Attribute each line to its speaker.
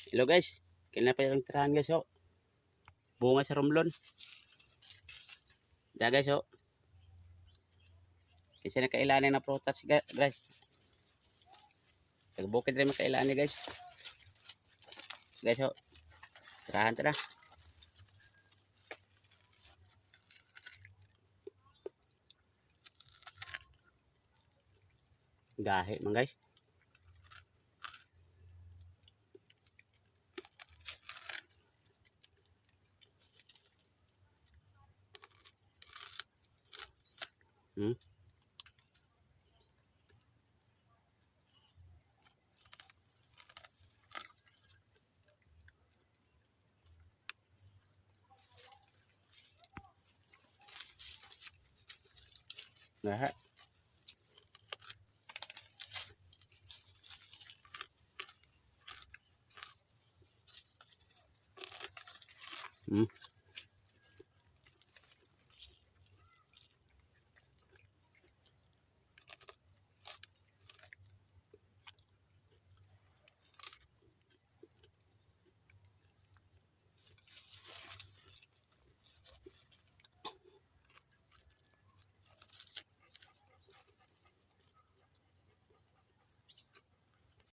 Speaker 1: Hello guys, kailan pa yung tirahan guys oh. Bunga sa romlon. Diyan guys oh. Kasi nakailanin na prutas guys. Nagbukid rin makailanin guys. Guys oh. Tirahan tara. Gahe man guys. Hmm. Gahe. Hmm.